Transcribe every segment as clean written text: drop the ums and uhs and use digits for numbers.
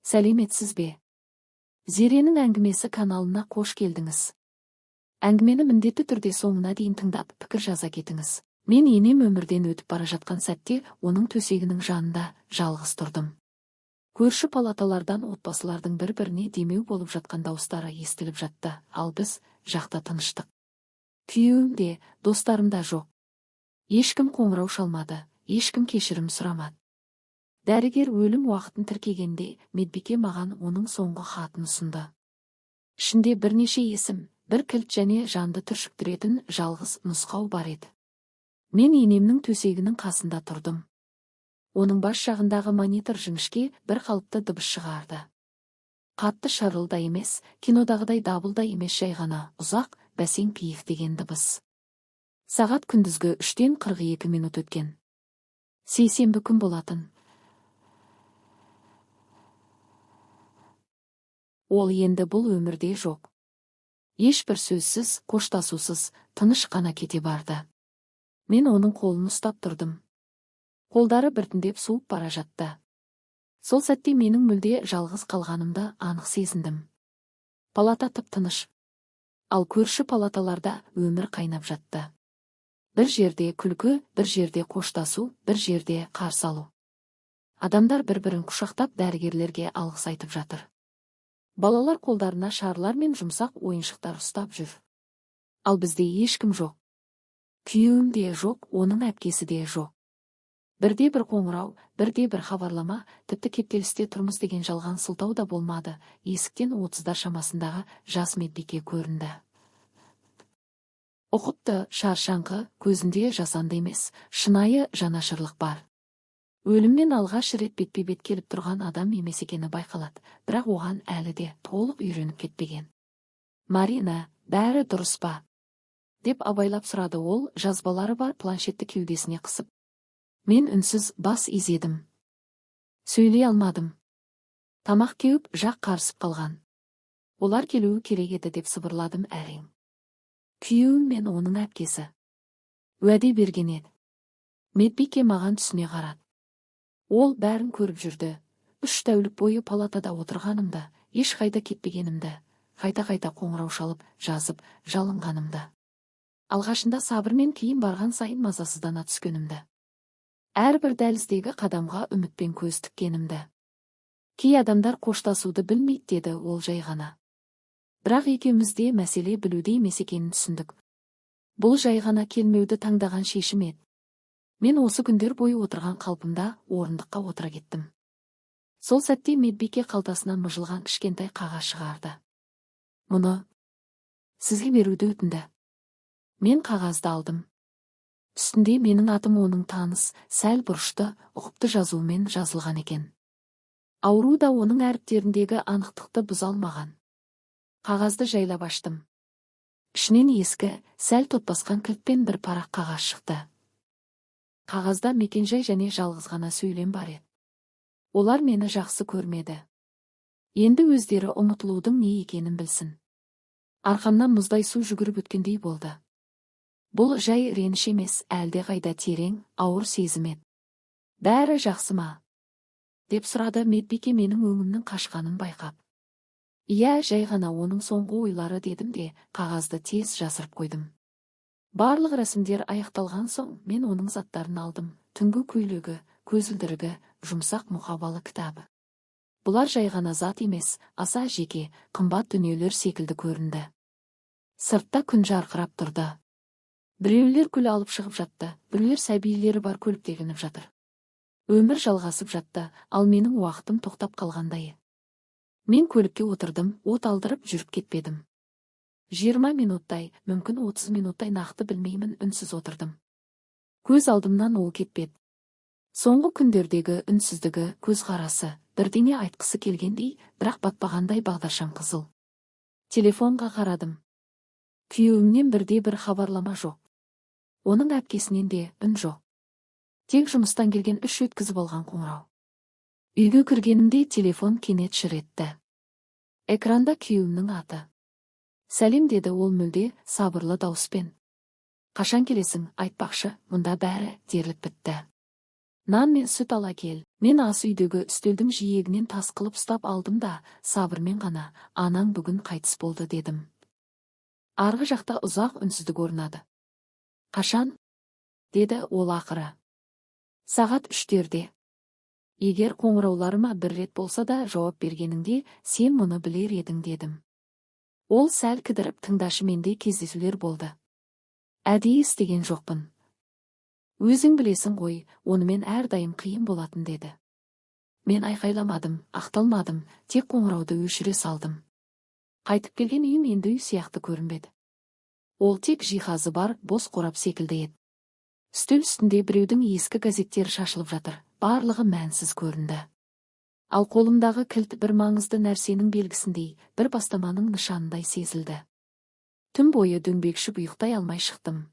Сәлеметсіз бе? Зеренің әңгімесі каналына қош келдіңіз. Әңгімені міндетті түрде соңына дейін тыңдап, пікір жаза кетіңіз. Мен енем өмірден өтіп бара жатқан сәтте оның төсегінің жанында жалғыз тұрдым. Көрші палаталардан отбасылардың бір-біріне демеу болып жатқан дауыстары естіліп жатты, ал біз жақта тыныштық. Күйеуім де, достарым да жоқ. Ешкім қоңырау шалмады, ешкім кешірім сұрамады. Дәрігер өлім уақытын тіркегенде медбике маған оның соңғы хатын ұсынды. Ішінде бірнеше есім, бір кілт және жанды түршіктіретін жалғыз нұсқау бар еді. Мен енемнің төсегінің қасында тұрдым. Оның бас жағындағы монитор жіңішке бір қалыпты дыбыс шығарды. Қатты шарыл да емес, кинодағыдай дабыл да емес, жай ғана ұзақ, бәсең пиық деген дыбыс. Сағат күндізгі 3-тен 42 минут өткен. Сейсенбі күн болатын. Ол енді бұл өмірде жоқ. Ешбір сөзсіз, қоштасусыз, тыныш қана кете барды. Мен оның қолын ұстап тұрдым. Қолдары біртіндеп суып бара жатты. Сол сәтте менің мүлде жалғыз қалғанымды анық сезіндім. Палата тып-тыныш. Ал көрші палаталарда өмір қайнап жатты. Бір жерде күлкі, бір жерде қоштасу, бір жерде қарсы алу. Адамдар бір-бірін құшақтап дәрігерлерге алғыс айтып жатыр. Балалар қолдарына шарлар мен жұмсақ ойыншықтар ұстап жүр. Ал бізде ешкім жоқ. Күйеуім де жоқ, оның әпкесі де жоқ. Бірде бір қоңырау, бірде бір хабарлама, тіпті кептелісте тұрмыз деген жалған сылтау да болмады. Есіктен 30-дар шамасындағы жас медбике көрінді. Ұқыпты, шаршаңқы, көзінде жасанды емес, шынайы жанашырлық бар. Өліммен алғаш рет бетпе-бет келіп тұрған адам емес екені байқалады, бірақ оған әлі де толық үйреніп кетпеген. Марина, бәрі дұрыс па? Деп абайлап сұрады ол, жазбалары бар планшетті кеудесіне қысып. Мен үнсіз бас изедім. Сөйлей алмадым. Тамақ кеуіп жақ қарысып қалған. Олар келуі керек еді деп сыбырладым әрең. Күйеуім мен оның әпкесі. Уәде берген еді. Медбике маған түсіне қарады. Ол бәрін көріп жүрді. 3 тәулік бойы палатада отырғанымды, ешқайда кетпегенімді, қайта-қайта қоңырау шалып, жазып, жалынғанымды. Алғашында сабырмен, кейін барған сайын мазасыздана түскенімді. Әрбір дәліздегі қадамға үмітпен көз тіккенімді. Кей адамдар қоштасуды білмейді, деді ол жай ғана. Бірақ екеумізде мәселе білуде емес екенін түсіндік. Бұл жай ғана келмеуді таңдаған шешім еді. Мен осы күндер бойы отырған қалпымда орындыққа отыра кеттім. Сол сәтте медбике қалтасынан мыжылған кішкентай қағаз шығарды. Мұны сізге беруді өтінді. Мен қағазды алдым. Үстінде менің атым оның таныс, сәл бұрышты, ұқыпты жазуымен жазылған екен. Ауру да оның әріптеріндегі анықтықты бұза алмаған. Қағазды жайлап аштым. Ішінен ескі, сәл тотбасқан кілтпен бір парақ қағаз шықты. Қағазда мекенжай және жалғыз ғана сөйлем бар еді. Олар мені жақсы көрмеді. Енді өздері ұмытылудың не екенін білсін. Арқамнан мұздай су жүгіріп өткендей болды. Бұл жай реніш емес, әлде қайда терең, ауыр сезім еді. Бәрі жақсы ма? Деп сұрады медбике менің өңімнің қашқанын байқап. Иә, жай ғана оның соңғы ойлары дедім де, қағазды тез жасырып қойдым. Барлық рәсімдер аяқталған соң, мен оның заттарын алдым. Түнгі көйлегі, көзілдірігі, жұмсақ мұқабалы кітабы. Бұлар жай ғана зат емес, аса жеке, қымбат дүниелер секілді көрінді. Сыртта күн жарқырап тұрды. Біреулер күл алып шығып жатты, біреулер сәбилері бар көлікте кініп жатыр. Өмір жалғасып жатты, ал менің уақытым тоқтап қалғандай. Мен көлікке отырдым, от алдырып жүріп кетпедім. 20 минуттай, мүмкін 30 минуттай нақты білмеймін, үнсіз отырдым. Көз алдымнан ол кетпеді. Соңғы күндердегі үнсіздігі, көзқарасы, бірдеңе айтқысы келгендей, бірақ батпағандай бағдаршам қызыл. Телефонға қарадым. Күйеуімнен бірде бір хабарлама жоқ. Оның әпкесінен де үн жоқ. Тек жұмыстан келген 3 өткізіп алған қоңырау. Үйге кіргенімде телефон кенет шыр етті. Экранда күйеуімнің аты. Сәлем, деді ол мүлде сабырлы дауыспен. Қашан келесің, айтпақшы, мұнда бәрі дерлік бітті. Нан мен сүт ала кел. Мен ас үйдегі үстелдің жиегінен тас қылып ұстап алдым да, сабырмен ғана, анаң бүгін қайтыс болды дедім. Арғы жақта ұзақ үнсіздік орнады. Қашан? Деді ол ақыры. Сағат 3-терде. Егер қоңырауларыма бір рет болса да жауап бергеніңде, сен мұны білер едің дедім. Ол сәл кідіріп тыңдашы, менде кездесулер болды. Әдейі істеген жоқпын. Өзің білесің ғой, онымен әрдайым қиын болатын деді. Мен айқайламадым, ақталмадым, тек қоңырауды өшіре салдым. Қайтып келген үйім енді үй сияқты көрінбеді. Ол тек жиһазы бар бос қорап секілді еді. Үстел үстінде біреудің ескі газеттері шашылып жатыр, барлығы мәнсіз көрінді. Ал қолымдағы кілт бір маңызды нәрсенің белгісіндей, бір бастаманың нышанындай сезілді. Түн бойы дөңбекшіп ұйықтай алмай шықтым.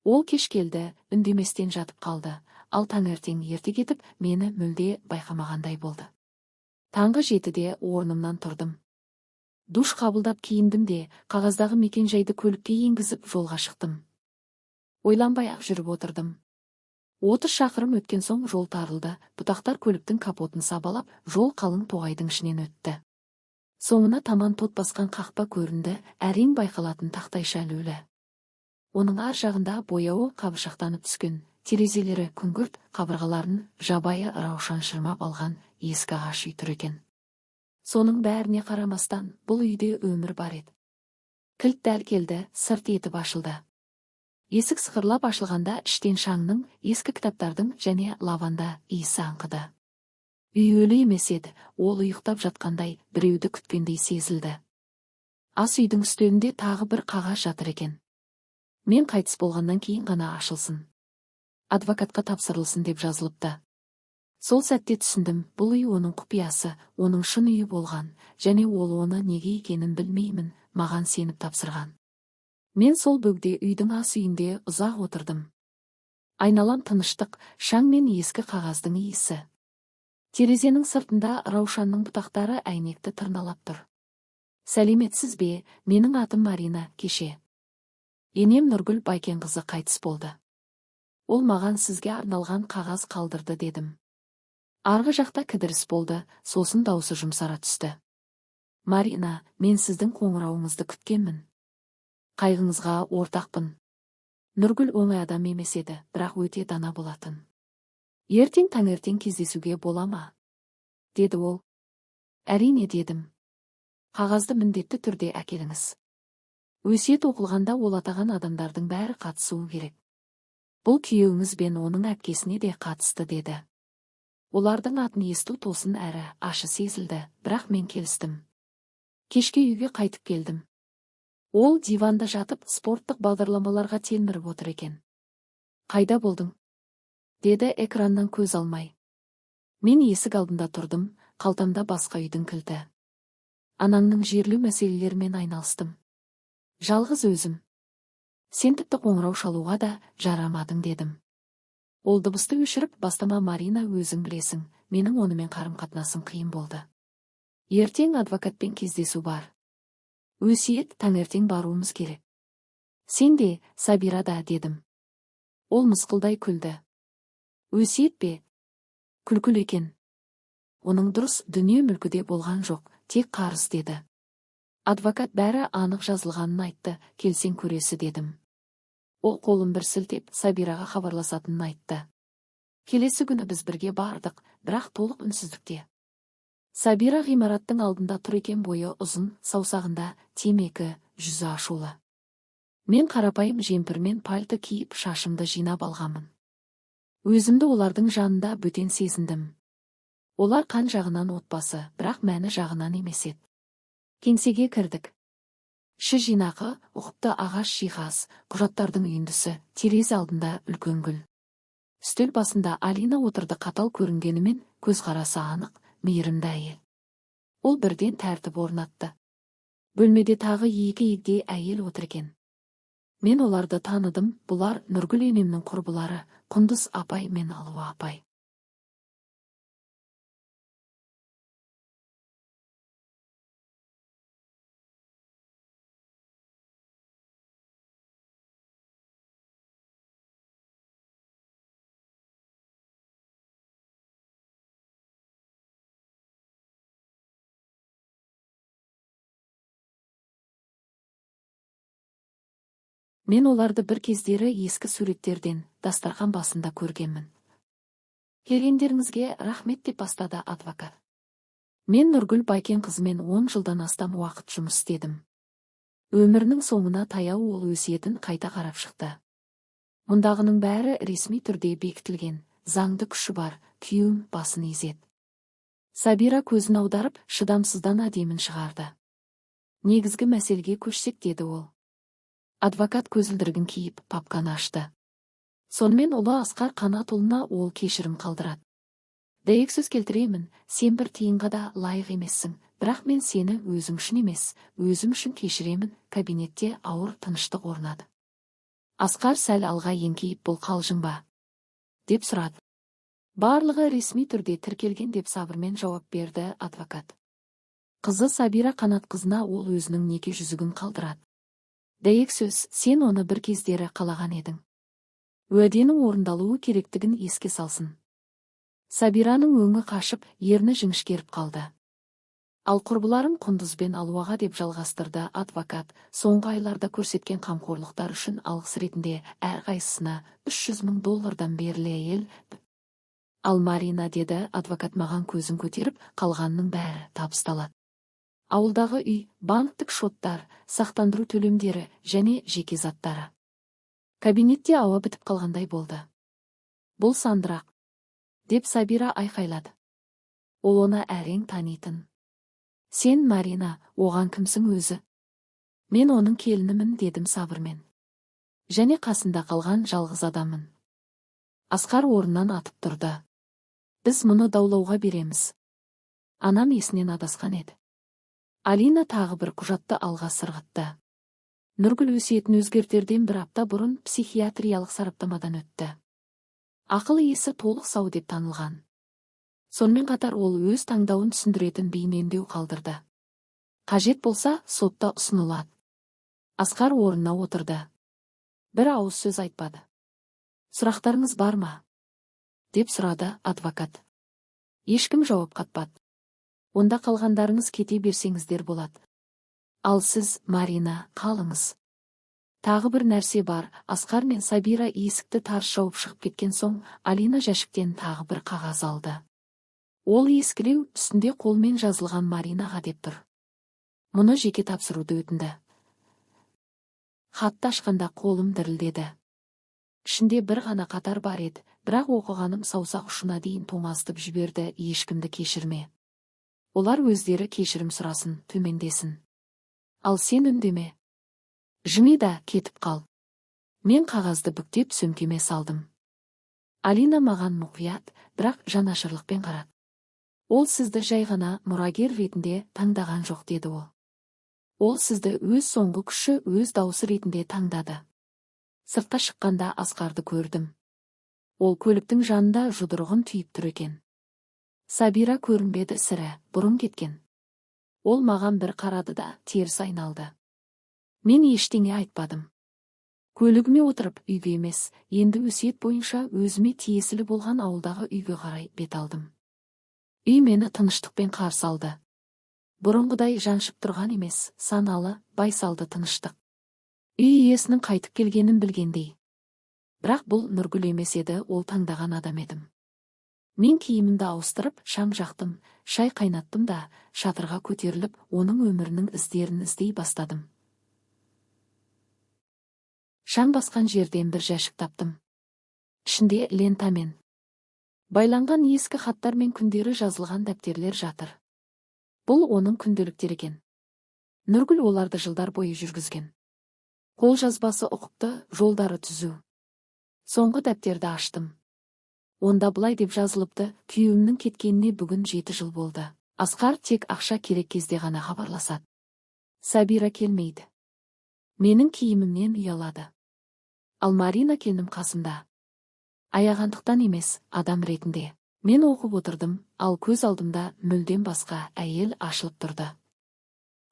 Ол кеш келді, үндеместен жатып қалды, ал таңертең ерте кетіп, мені мүлде байқамағандай болды. Таңғы 7-де орнымнан тұрдым. Душ қабылдап киіндім де, қағаздағы мекен-жайды көлікке енгізіп жолға шықтым. Ойланбай-ақ жүріп отырдым. 30 шақырым өткен соң жол тарылды, бұтақтар көліктің капотын сабалап, жол қалың тоғайдың ішінен өтті. Соңына таман тот басқан қақпа көрінді, әрең байқалатын тақтайша ілулі. Оның ар жағында бояуы қабыршақтанып түскен, терезелері күңгірт, қабырғаларын жабайы раушан шырмап алған ескі ағаш үй тұр екен. Соның бәріне қарамастан, бұл үйде өмір бар еді. Кілт дәл келді, сырт етіп ашылды. Есік сықырлап ашылғанда іштен шаңның, ескі кітаптардың және лаванда иісі аңқыды. Үй өлі емес еді, ол ұйықтап жатқандай, біреуді күткендей сезілді. Ас үйдің үстелінде тағы бір қағаз жатыр екен. Мен қайтыс болғаннан кейін ғана ашылсын. Адвокатқа тапсырылсын деп жазылыпты. Сол сәтте түсіндім, бұл үй оның құпиясы, оның шын үйі болған, және ол оны неге екенін білмеймін, маған сеніп тапсырған. Мен сол бөгде үйдің ас үйінде ұзақ отырдым. Айналам тыныштық, шаң мен ескі қағаздың иісі. Терезенің сыртында раушанның бұтақтары әйнекті тырналап тұр. Сәлеметсіз бе, менің атым Марина, кеше енем Нұргүл Байкенқызы қайтыс болды. Ол маған сізге арналған қағаз қалдырды дедім. Арғы жақта кідіріс болды, сосын даусы жұмсара түсті. Марина, мен сіздің қоңырауыңызды күткенмін. Қайғыңызға ортақпын. Нұргүл оңай адам емес еді, бірақ өте дана болатын. Ертең таңертең кездесуге бола ма? Деді ол. Әрине дедім. Қағазды міндетті түрде әкеліңіз. Өсиет оқылғанда ол атаған адамдардың бәрі қатысуы керек. Бұл күйеуіңіз бен оның әпкесіне де қатысты деді. Олардың атын есту тосын әрі ашы сезілді, бірақ мен келістім. Кешке үйге қайтып келдім. Ол диванда жатып спорттық бағдарламаларға телміріп отыр екен. Қайда болдың? Деді экраннан көз алмай. Мен есік алдында тұрдым, қалтамда басқа үйдің кілті. Анаңның жерлеу мәселелерімен айналыстым. Жалғыз өзім. Сен тіпті қоңырау шалуға да жарамадың дедім. Ол дыбысты өшіріп, бастама Марина, өзің білесің, менің онымен қарым-қатынасым қиын болды. Ертең адвокатпен кездесу бар. Өсиет, таңертең баруымыз керек. Сен де, Сабира да дедім. Ол мысқылдай күлді. Өсиет пе? Күлкіл екен. Оның дұрыс дүние мүлкіде болған жоқ, тек қарыз деді. Адвокат бәрі анық жазылғанын айтты, келсең көресі дедім. Ол қолын бір сілтеп, Сабираға хабарласатынын айтты. Келесі күні біз бірге бардық, бірақ толық үнсіздікте. Сабира ғимараттың алдында тұр екен, бойы ұзын, саусағында темекі, жүзі ашулы. Мен қарапайым жемпірмен пальто киіп, шашымды жинап алғамын. Өзімді олардың жанында бөтен сезіндім. Олар қан жағынан отбасы, бірақ мәні жағынан емес еді. Кеңсеге кірдік. Іші жинақы, ұқыпты ағаш жиһаз, құжаттардың үйіндісі, терезе алдында үлкен гүл. Үстел басында Алина отырды, қатал көрінгенімен, көзқарасы анық, мейірімді әйел. Ол бірден тәртіп орнатты. Бөлмеде тағы екі егде әйел отыр екен. Мен оларды таныдым, бұлар Нұргүл енемнің құрбылары, Құндыз апай мен Алуа апай. Мен оларды бір кездері ескі суреттерден дастархан басында көргенмін. Келгендеріңізге рахмет деп бастады адвокат. Мен Нұргүл Байкен қызымен 10 жылдан астам уақыт жұмыс істедім. Өмірінің соңына таяу ол өсиетін қайта қарап шықты. Мұндағының бәрі ресми түрде бекітілген, заңды күші бар, күйеуім басын изеді. Сабира көзін аударып, шыдамсыздан демін шығарды. Негізгі мәселеге көшсек, деді ол. Адвокат көзілдірігін киіп, папканы ашты. Сонымен ұлы Асқар Қанатұлына ол кешірім қалдырады. Дәйек сөз келтіремін, сен бір тиынға да лайық емессің, бірақ мен сені өзім үшін емес, өзім үшін кешіремін. Кабинетте ауыр тыныштық орнады. Асқар сәл алға еңкейіп, бұл қалжың ба? Деп сұрады. Барлығы ресми түрде тіркелген, деп сабырмен жауап берді адвокат. Қызы Сабира Қанатқызына ол өзінің неке жүзігін қалдырады. Дәйек сөз, сен оны бір кездері қалаған едің. Уәденің орындалуы керектігін еске салсын. Сабираның өңі қашып, ерні жіңішкеріп қалды. Ал құрбыларын құндызбен алуаға, деп жалғастырды адвокат, соңғы айларда көрсеткен қамқорлықтар үшін алғыс ретінде әрқайсысына $300,000 беріледі. Ал Марина, деді адвокат маған көзін көтеріп, қалғанның бәрі табысталады. Ауылдағы үй, банктік шоттар, сақтандыру төлемдері және жеке заттары. Кабинетте ауа бітіп қалғандай болды. Бұл сандырақ, деп Сабира айқайлады. Ол оны әрең танитын. Сен, Марина, оған кімсің өзі? Мен оның келінімін, дедім сабырмен. Және қасында қалған жалғыз адамын. Асқар орнынан атып тұрды. Біз мұны даулауға береміз. Анам есінен адасқан еді. Алина тағы бір құжатты алға сырғытты. Нұргүл өсиетін өзгертерден бір апта бұрын психиатриялық сараптамадан өтті. Ақыл есі толық сау деп танылған. Сонымен қатар ол өз таңдауын түсіндіретін бейнемдеу қалдырды. Қажет болса, сотта ұсынылады. Асқар орнына отырды. Бір ауыз сөз айтпады. Сұрақтарыңыз бар ма? Деп сұрады адвокат. Ешкім жауап қатпады. Онда қалғандарыңыз кете берсеңіздер болады. Ал сіз, Марина, қалыңыз. Тағы бір нәрсе бар. Асқар мен Сабира есікті тарс жауып шығып кеткен соң, Алина жәшіктен тағы бір қағаз алды. Ол ескілеу, үстінде қолмен жазылған Маринаға деп тұр. Мұны жеке тапсыруды өтінді. Хатты ашқанда қолым дірілдеді. Ішінде бір ғана қатар бар еді, бірақ оқығаным саусақ ұшына дейін томастып жіберді. Ешкімді кешірме. Олар өздері кешірім сұрасын, төмендесін. Ал сен үндеме. Жыми да кетіп қал. Мен қағазды бүктеп сөмкеме салдым. Алина маған мұқият, бірақ жанашырлықпен қарады. Ол сізді жай ғана мұрагер ретінде таңдаған жоқ, деді ол. Ол сізді өз соңғы күші, өз дауысы ретінде таңдады. Сыртқа шыққанда Асқарды көрдім. Ол көліктің жанында жұдырығын түйіп тұр екен. Сабира көрінбеді сірә, бұрын кеткен. Ол маған бір қарады да теріс айналды. Мен ештеңе айтпадым. Көлігіме отырып үйге емес, енді өсиет бойынша өзіме тиесілі болған ауылдағы үйге қарай бет алдым. Үй мені тыныштықпен қарсы алды. Бұрынғыдай жаншып тұрған емес, саналы, байсалды тыныштық. Үй иесінің қайтып келгенін білгендей. Бірақ бұл Нұргүл емес еді, ол таңдаған адам едім. Мен киімімді ауыстырып, шам жақтым, шай қайнаттым да, шатырға көтеріліп, оның өмірінің іздерін іздей бастадым. Шам басқан жерден бір жәшік таптым. Ішінде лентамен байланған ескі хаттар мен күндері жазылған дәптерлер жатыр. Бұл оның күнделіктері екен. Нұргүл оларды жылдар бойы жүргізген. Қол жазбасы ұқыпты, жолдары түзу. Соңғы дәптерді аштым. Онда былай деп жазылыпты: күйеуімнің кеткеніне бүгін 7 жыл болды. Асқар тек ақша керек кезде ғана хабарласады. Сабира келмейді. Менің киімімнен ұялады. Ал Марина келінім қасымда. Аяғандықтан емес, адам ретінде. Мен оқып отырдым, ал көз алдымда мүлдем басқа әйел ашылып тұрды.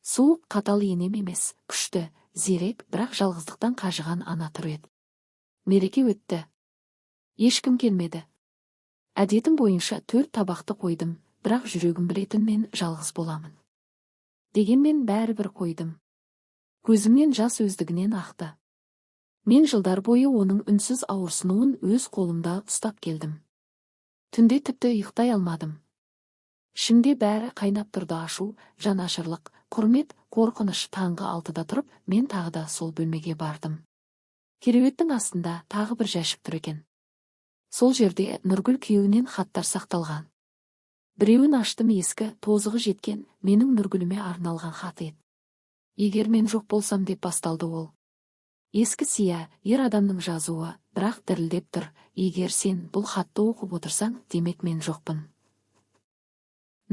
Суық, қатал енем емес, күшті, зерек, бірақ жалғыздықтан қажыған ана тұр еді. Мереке өтті. Ешкім келмеді. Әдетім бойынша 4 табақты қойдым, бірақ жүрегім білетін мен жалғыз боламын. Дегенмен бәрібір қойдым. Көзімнен жас өздігінен ақты. Мен жылдар бойы оның үнсіз ауырсынуын өз қолымда ұстап келдім. Түнде тіпті ұйықтай алмадым. Ішімде бәрі қайнап тұрды: ашу, жанашырлық, құрмет, қорқыныш. Таңғы 6-да тұрып, мен тағы да сол бөлмеге бардым. Кереуеттің астында тағы бір жәшік тұр екен. Сол жерде Нұргүл күйеуінен хаттар сақталған. Біреуін аштым, ескі, тозығы жеткен, менің Нұргүліме арналған хат еді. Егер мен жоқ болсам деп басталды ол. Ескі сия, ер адамның жазуы, бірақ дірілдеп тұр. Егер сен бұл хатты оқып отырсаң, демек мен жоқпын.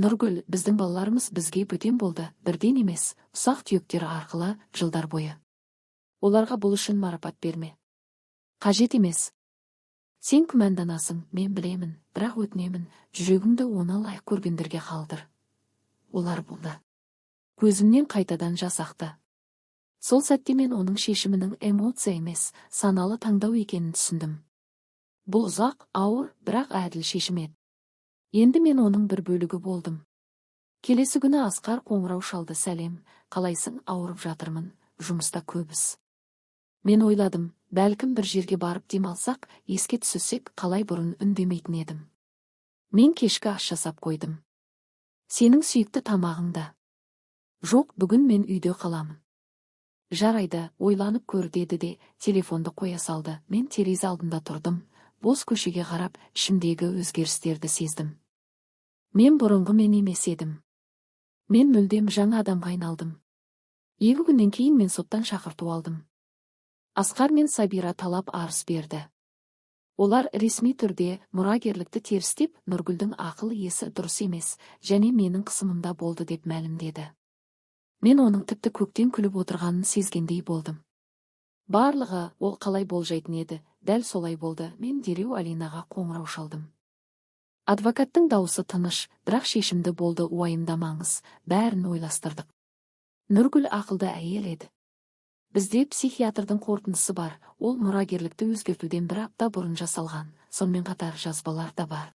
Нұргүл, біздің балаларымыз бізге бөтен болды, бірден емес, ұсақ түйектері арқылы жылдар бойы. Оларға бұл үшін марапат берме. Қажет емес. Сен күмәнданасың, мен білемін, бірақ өтінемін, жүрегіңді оны лайық көргендерге қалдыр. Олар болды. Көзімнен қайтадан жас ақты. Сол сәтте мен оның шешімінің эмоция емес, саналы таңдау екенін түсіндім. Бұл ұзақ, ауыр, бірақ әділ шешім еді. Енді мен оның бір бөлігі болдым. Келесі күні Асқар қоңырау шалды. Сәлем, қалайсың? Ауырып жатырмын, жұмыста көбіс. Мен ойладым, бәлкім бір жерге барып демалсақ, еске түсірсек, қалай бұрын үндемейтін едім. Мен кешкі ас жасап қойдым. Сенің сүйікті тамағыңда. Жоқ, бүгін мен үйде қаламын. Жарайды, ойланып көр деді де телефонды қоя салды. Мен терезе алдында тұрдым. Бос көшеге қарап, ішімдегі өзгерістерді сездім. Мен бұрынғы мен емес едім. Мен мүлдем жаңа адамға айналдым. 2 күннен кейін мен соттан шақырту алдым. Асқар мен Сабира талап арыз берді. Олар ресми түрде мұрагерлікті терістеп, Нұргүлдің ақыл есі дұрыс емес, және менің қысымымда болды деп мәлімдеді. Мен оның тіпті көктен күліп отырғанын сезгендей болдым. Барлығы ол қалай болжайтын еді, дәл солай болды. Мен дереу Алинаға қоңырау шалдым. Адвокаттың дауысы тыныш, бірақ шешімді болды. Уайымдамаңыз, бәрін ойластырдық. Нұргүл ақылды әйел еді. Бізде психиатрдың қорытындысы бар, ол мұрагерлікті өзгертуден 1 апта бұрын жасалған, сонымен қатар жазбалар да бар.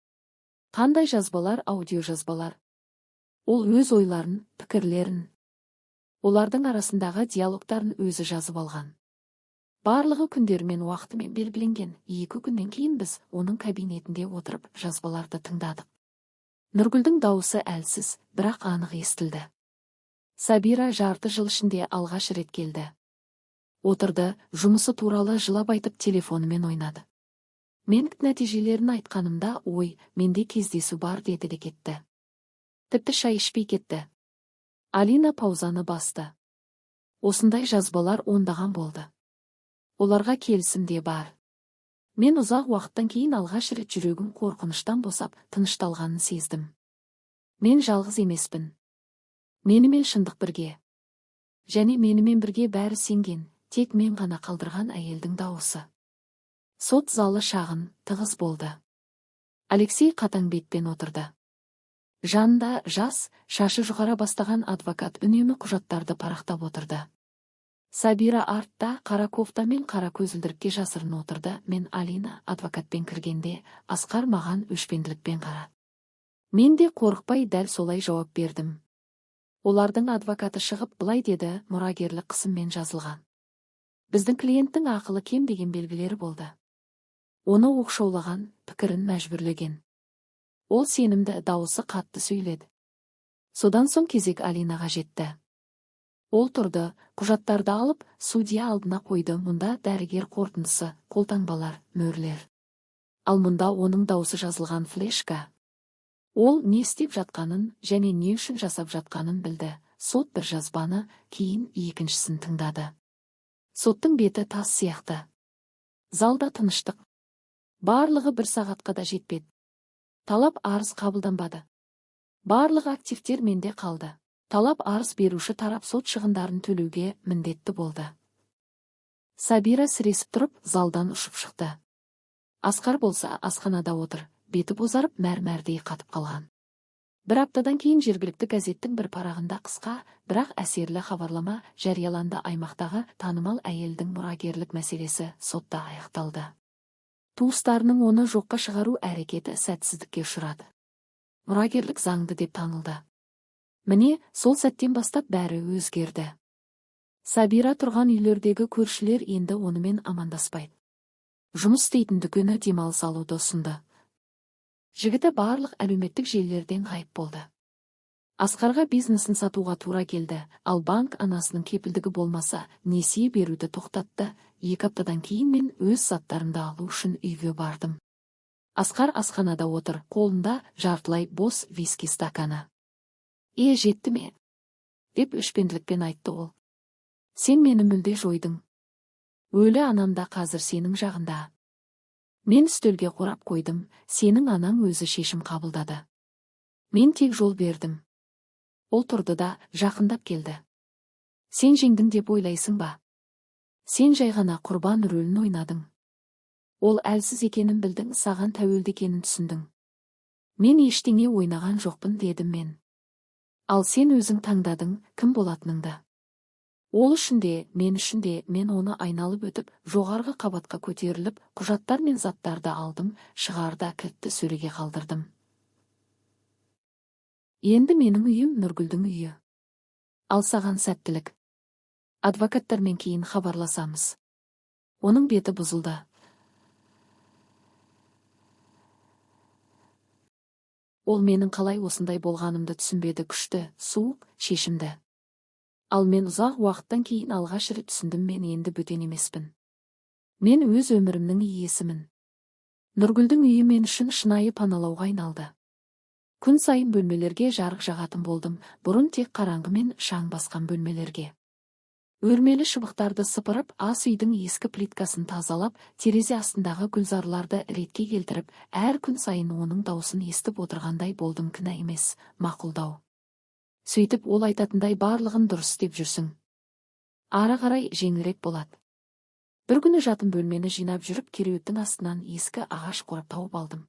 Қандай жазбалар? Аудио жазбалар. Ол өз ойларын, пікірлерін, олардың арасындағы диалогтарын өзі жазып алған. Барлығы күндермен уақытымен белгіленген. 2 күннен кейін біз оның кабинетінде отырып жазбаларды тыңдадық. Нұргүлдің дауысы әлсіз, бірақ анық естілді. Сабира жарты жыл ішінде алғаш рет келді. Отырды, жұмысы туралы жылап айтып телефонымен ойнады. Мен нәтижелерін айтқанымда, ой, менде кездесу бар деді де кетті. Тіпті шай ішпей кетті. Алина паузаны басты. Осындай жазбалар ондаған болды. Оларға келісім де бар. Мен ұзақ уақыттан кейін алғаш рет жүрегім қорқыныштан босап, тынышталғанын сездім. Мен жалғыз емеспін. Менімен шындық бірге. Және менімен бірге бәрі сенген, тек мен ғана қалдырған әйелдің дауысы. Сот залы шағын, тығыз болды. Алексей қатаң бетпен отырды. Жанында жас, шашы жұқара бастаған адвокат үнемі құжаттарды парақтап отырды. Сабира артта қара кофта мен қара көзілдірікке жасырын отырды. Мен Алина адвокатпен кіргенде, Асқар маған өшпенділікпен қарады. Мен де қорықпай дәл солай жауап бердім. Олардың адвокаты шығып былай деді: мұрагерлік қысыммен жазылған. Біздің клиенттің ақылы кем деген белгілері болды. Оны оқшаулаған, пікірін мәжбүрлеген. Ол сенімді, дауысы қатты сөйледі. Содан соң кезек Алинаға жетті. Ол тұрды, құжаттарды алып, судья алдына қойды. Мұнда дәрігер қорытындысы, қолтаңбалар, мөрлер. Ал мұнда оның дауысы жазылған флешка. Ол не істеп жатқанын және не үшін жасап жатқанын білді. Сот бір жазбаны, кейін екіншісін тыңдады. Соттың беті тас сияқты. Залда тыныштық. Барлығы 1 сағатқа да жетпеді. Талап арыз қабылданбады. Барлық активтер менде қалды. Талап арыз беруші тарап сот шығындарын төлеуге міндетті болды. Сабира сіресіп тұрып, залдан ұшып шықты. Асқар болса асханада отыр, беті бозарып мәрмәрдей қатып қалған. 1 аптадан кейін жергілікті газеттің бір парағында қысқа, бірақ әсерлі хабарлама жарияланды. Аймақтағы танымал әйелдің мұрагерлік мәселесі сотта аяқталды. Туыстарының оны жоққа шығару әрекеті сәтсіздікке ұшырады. Мұрагерлік заңды деп танылды. Міне, сол сәттен бастап бәрі өзгерді. Сабира тұрған үйлердегі көршілер енді онымен амандаспайды. Жұмыс істейтін дүкені демалыс алуды ұсынды. Жігіті барлық әлеуметтік желілерден ғайып болды. Асқарға бизнесін сатуға тура келді, ал банк анасының кепілдігі болмаса, несие беруді тоқтатты. 2 аптадан кейін мен өз заттарымды алу үшін үйге бардым. Асқар асханада отыр, қолында жартылай бос виски стаканы. Жетті ме? Деп өшпенділікпен айтты ол. Сен мені мүлде жойдың. Өлі анам да қазір сенің жағында. Мен үстелге қорап қойдым, сенің анаң өзі шешім қабылдады. Мен тек жол бердім. Ол тұрды да жақындап келді. Сен жеңдің деп ойлайсың ба? Сен жай ғана құрбан рөлін ойнадың. Ол әлсіз екенін білдің, саған тәуелді екенін түсіндің. Мен ештеңе ойнаған жоқпын, дедім мен. Ал сен өзің таңдадың кім болатыныңды. Ол үшін де, мен оны айналып өтіп, жоғарғы қабатқа көтеріліп, құжаттар мен заттарды алдым, шығарда кілтті сөреге қалдырдым. Енді менің үйім Нұргүлдің үйі. Ал саған сәттілік. Адвокаттармен кейін хабарласамыз. Оның беті бұзылды. Ол менің қалай осындай болғанымды түсінбеді, күшті, суық, шешімді. Ал мен ұзақ уақыттан кейін алғаш рет түсіндім, мен енді бөтен емеспін. Мен өз өмірімнің иесімін. Нұргүлдің үйі мен үшін шынайы паналауға айналды. Күн сайын бөлмелерге жарық жағатын болдым, бұрын тек қараңғы мен шаң басқан бөлмелерге. Өрмелі шыбықтарды сыпырып, ас үйдің ескі плиткасын тазалап, терезе астындағы гүлзарларды ретке келтіріп, әр күн сайын оның даусын естіп отырғандай болдым. Кінә емес, мақұлдау. Сөйтіп ол айтатындай барлығын дұрыс істеп жүрсің. Ары қарай жеңілірек болады. Бір күні жатын бөлмені жинап жүріп, кереуеттің астынан ескі ағаш қорап тауып алдым.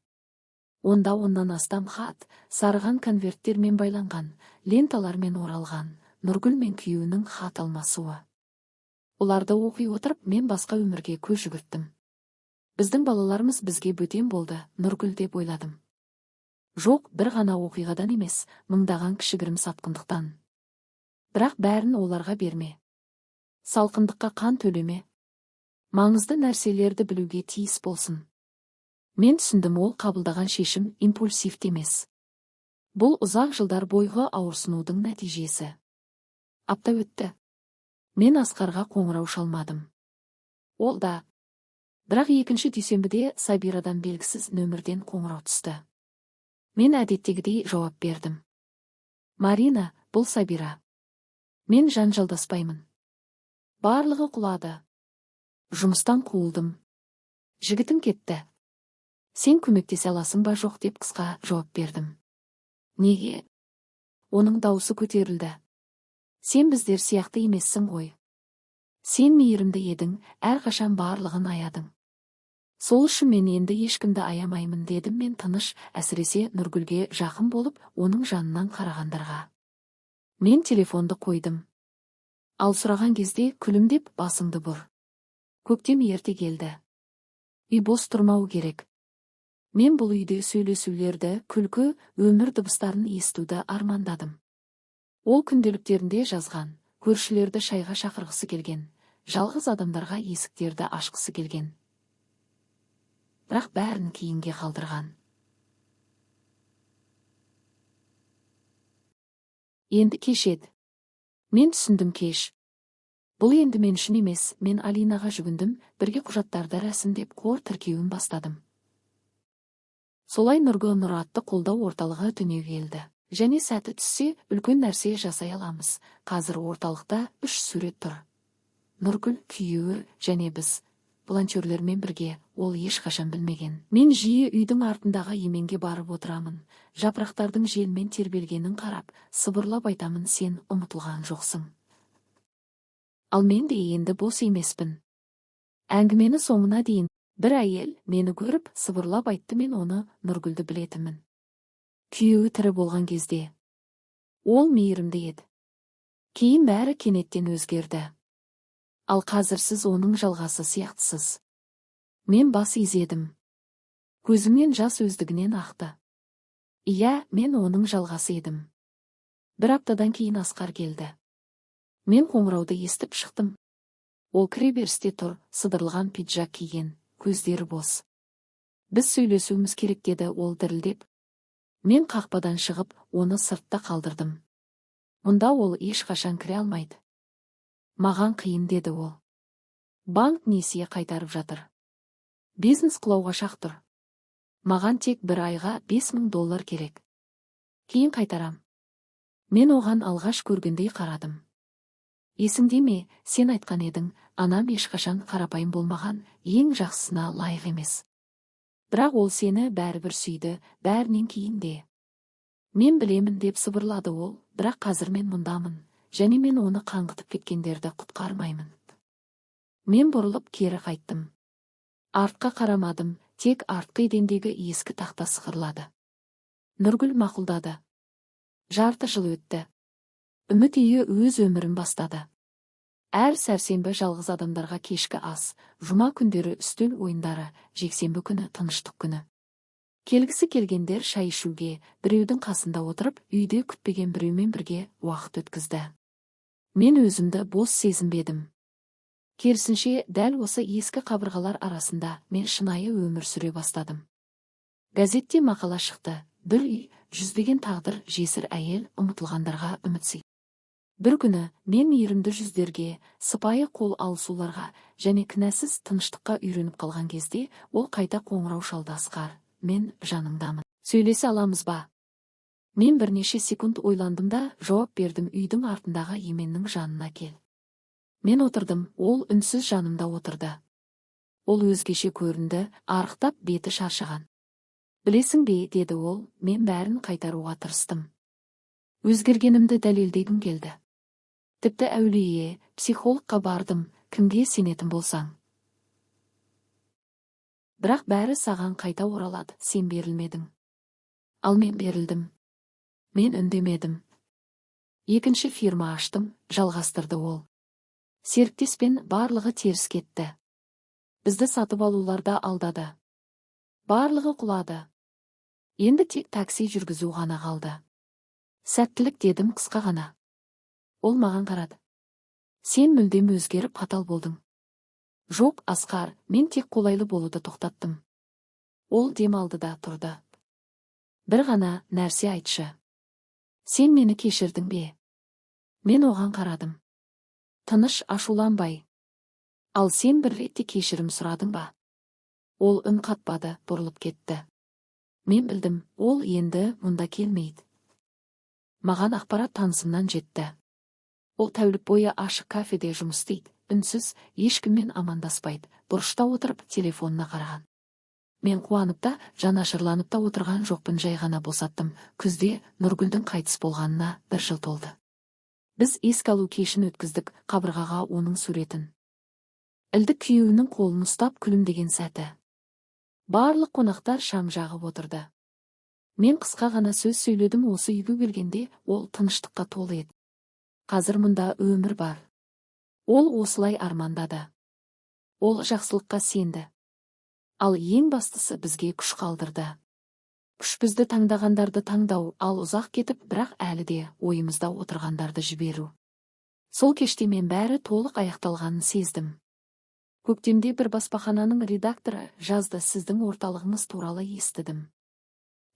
Онда оннан астам хат, сарыған конверттермен байланған, ленталармен оралған, Нұргүл мен күйеуінің хат алмасуы. Оларды оқи отырып, мен басқа өмірге көз жүгірттім. Біздің балаларымыз бізге бөтен болды, Нұргүл, деп ойладым. Жоқ, бір ғана оқиғадан емес, мыңдаған кішігірім сатқындықтан. Бірақ бәрін оларға берме. Салқындыққа қан төлеме. Маңызды нәрселерді білуге тиіс болсын. Мен түсіндім, ол қабылдаған шешім импульсивті емес. Бұл ұзақ жылдар бойғы ауырсынудың нәтижесі. Апта өтті. Мен Асқарға қоңырау шалмадым. Ол да. Бірақ екінші дүйсенбіде Сабирадан белгісіз нөмірден қоңырау түсті. Мен әдеттегідей жауап бердім. Марина, бұл Сабира. Мен жанжалдаспаймын. Барлығы құлады. Жұмыстан қуылдым. Жігітім кетті. Сен көмектесе аласың ба, жоқ, деп қысқа жауап бердім. Неге? Оның дауысы көтерілді. Сен біздер сияқты емессің ғой. Сен мейірімді едің, әрқашан барлығын аядың. Сол үшін мен енді ешкімді аямаймын, дедім мен тыныш, әсіресе Нұргүлге жақын болып, оның жанынан қарағандарға. Мен телефонды қойдым. Ал сұраған кезде күлімдеп басыңды бұр. Көктем ерте келді. Үй бос тұрмау керек. Мен бұл үйде сөйлесулерді, күлкі, өмір дыбыстарын естуді армандадым. Ол күнделіктерінде жазған, көршілерді шайға шақырғысы келген, жалғыз адамдарға есіктерді ашқысы келген. Бірақ бәрін кейінге қалдырған. Енді кеш еді. Мен түсіндім, кеш. Бұл енді мен үшін емес, мен Алинаға жүгіндім, бірге құжаттарды рәсімдеп қор тіркеуін бастадым. Солай Нұргүл Мұратты қолдау орталығы дүниеге келді. Және сәті түссе, үлкен нәрсе жасай аламыз. Қазір орталықта 3 сурет тұр. Нұргүл, күйеуі және біз. Волонтерлермен бірге, ол ешқашан білмеген. Мен жиі үйдің артындағы еменге барып отырамын. Жапырақтардың желмен тербелгенін қарап, сыбырлап айтамын, сен ұмытылған жоқсың. Ал мен де енді бос емеспін. Әңгімені соңына дейін бір әйел мені көріп сыбырлап айтты, мен оны Нұргүлді білетімін. Күйеуі тірі болған кезде. Ол мейірімді еді. Кейін бәрі кенеттен өзгерді. Ал қазір сіз оның жалғасы сияқтысыз. Мен бас изедім. Көзімнен жас өздігінен ақты. Иә, мен оның жалғасы едім. Бір аптадан кейін Асқар келді. Мен қоңырауды естіп шықтым. Ол кіреберісте тұр, сыдырылған пиджак киген, көздері бос. Біз сөйлесуіміз керек деді ол дірілдеп. Мен қақпадан шығып, оны сыртта қалдырдым. Мұнда ол ешқашан кіре алмайды. Маған қиын деді ол. Банк несие қайтарып жатыр. Бизнес құлауға шақ тұр. Маған тек бір айға $5000 керек. Кейін қайтарам. Мен оған алғаш көргендей қарадым. Есіңде ме, сен айтқан едің, анам ешқашан қарапайым болмаған, ең жақсысына лайық емес. Бірақ ол сені бәрібір сүйді, бәрінен кейін де. Мен білемін деп сыбырлады ол, бірақ қазір мен мұндамын, және мен оны қаңғытып кеткендерді құтқармаймын. Мен бұрылып кері қайттым. Артқа қарамадым, тек артқы едендегі ескі тақта сықырлады. Нұргүл мақұлдады. Жарты жыл өтті. Үміт үйі өз өмірін бастады. Әр сәрсенбі жалғыз адамдарға кешкі ас, жұма күндері үстел ойындары, жексенбі күні тыныштық күні. Келгісі келгендер шай ішуге, біреудің қасында отырып, үйде күтпеген біреумен бірге уақыт өткізді. Мен өзімді бос сезінбедім. Керісінше, дәл осы ескі қабырғалар арасында мен шынайы өмір сүре бастадым. Газетте мақала шықты. Бір үй, жүздеген тағдыр, жесір әйел, ұмытылғандарға үмітсіз. Бір күні мен мейірімді жүздерге, сыпайы қол алысуларға және кінәсіз тыныштыққа үйреніп қалған кезде, ол қайта қоңырау шалды. Асқар, мен жаныңдамын. Сөйлесе аламыз ба? Мен бірнеше секунд ойландым да жауап бердім. Үйдің артындағы еменнің жанына кел. Мен отырдым, ол үнсіз жанымда отырды. Ол өзгеше көрінді, арықтап, беті шаршаған. Білесің бе, деді ол, мен бәрін қайтаруға тырыстым. Өзгергенімді дәлелдегім келді. Тіпті әулие, психологқа бардым, кімге сенетін болсаң. Бірақ бәрі саған қайта оралады, сен берілмедің. Ал мен берілдім. Мен үндемедім. Екінші фирма аштым, жалғастырды ол. Серіктеспен барлығы теріс кетті. Бізді сатып алуларда алдады. Барлығы құлады. Енді тек такси жүргізу ғана қалды. Сәттілік дедім қысқа ғана. Ол маған қарады. Сен мүлдем өзгеріп қатал болдың. Жоқ, Асқар, мен тек қолайлы болуды тоқтаттым. Ол демалды да тұрды. Бір ғана нәрсе айтшы. Сен мені кешірдің бе? Мен оған қарадым. Тыныш, ашуланбай. Ал сен бір ретте кешірім сұрадың ба? Ол үн қатпады, бұрылып кетті. Мен білдім, ол енді мұнда келмейді. Маған ақпарат танысымнан жетті. Ол тәулік бойы ашық кафеде жұмыс істейді, үнсіз, ешкіммен амандаспайды, бұрышта отырып телефонына қараған. Мен қуанып та, жанашырланып та отырған жоқпын, жай ғана босаттым. Күзде Нұргүлдің қайтыс болғанына 1 жыл толды. Біз еске алу кешін өткіздік, қабырғаға оның суретін. Ілдік күйеуінің қолын ұстап күлімдеген сәті. Барлық қонақтар шам жағып отырды. Мен қысқа ғана сөз сөйледім. Осы үйге келгенде ол тыныштыққа толы еді. Қазір мұнда өмір бар. Ол осылай армандады. Ол жақсылыққа сенді. Ал ең бастысы бізге күш қалдырды. Күш бізді таңдағандарды таңдау, ал ұзақ кетіп, бірақ әлі де ойымызда отырғандарды жіберу. Сол кеште мен бәрі толық аяқталғанын сездім. Көктемде бір баспахананың редакторы жазды, сіздің орталығыңыз туралы естідім.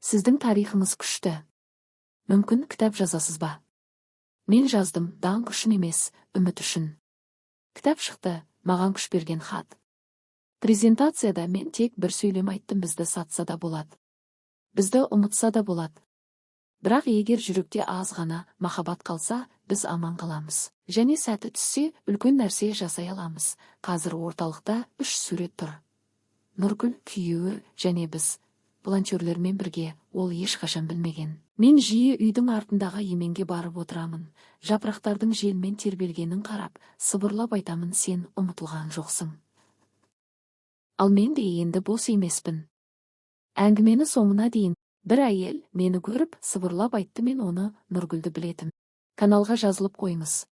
Сіздің тарихыңыз күшті. Мүмкін кітап жазасыз ба? Мен жаздым, даңқ үшін емес, үміт үшін. Кітап шықты, маған күш берген хат. Презентацияда мен тек бір сөйлем айттым, бізді сатса да болады. Бізді ұмытса да болады. Бірақ егер жүректе аз ғана махаббат қалса, біз аман қаламыз. Және сәті түссе, үлкен нәрсе жасай аламыз. Қазір орталықта 3 сурет тұр. Нұргүл, күйеуі және біз. Волонтерлермен бірге, ол ешқашан білмеген. Мен жиі үйдің артындағы еменге барып отырамын. Жапырақтардың желмен тербелгенін қарап, сыбырлап айтамын, сен ұмытылған жоқсың. Ал мен де енді бос емеспін. Әңгімені соңына дейін бір әйел мені көріп сыбырлап айтты, мен оны Нұргүлді білетім. Каналға жазылып қойыңыз.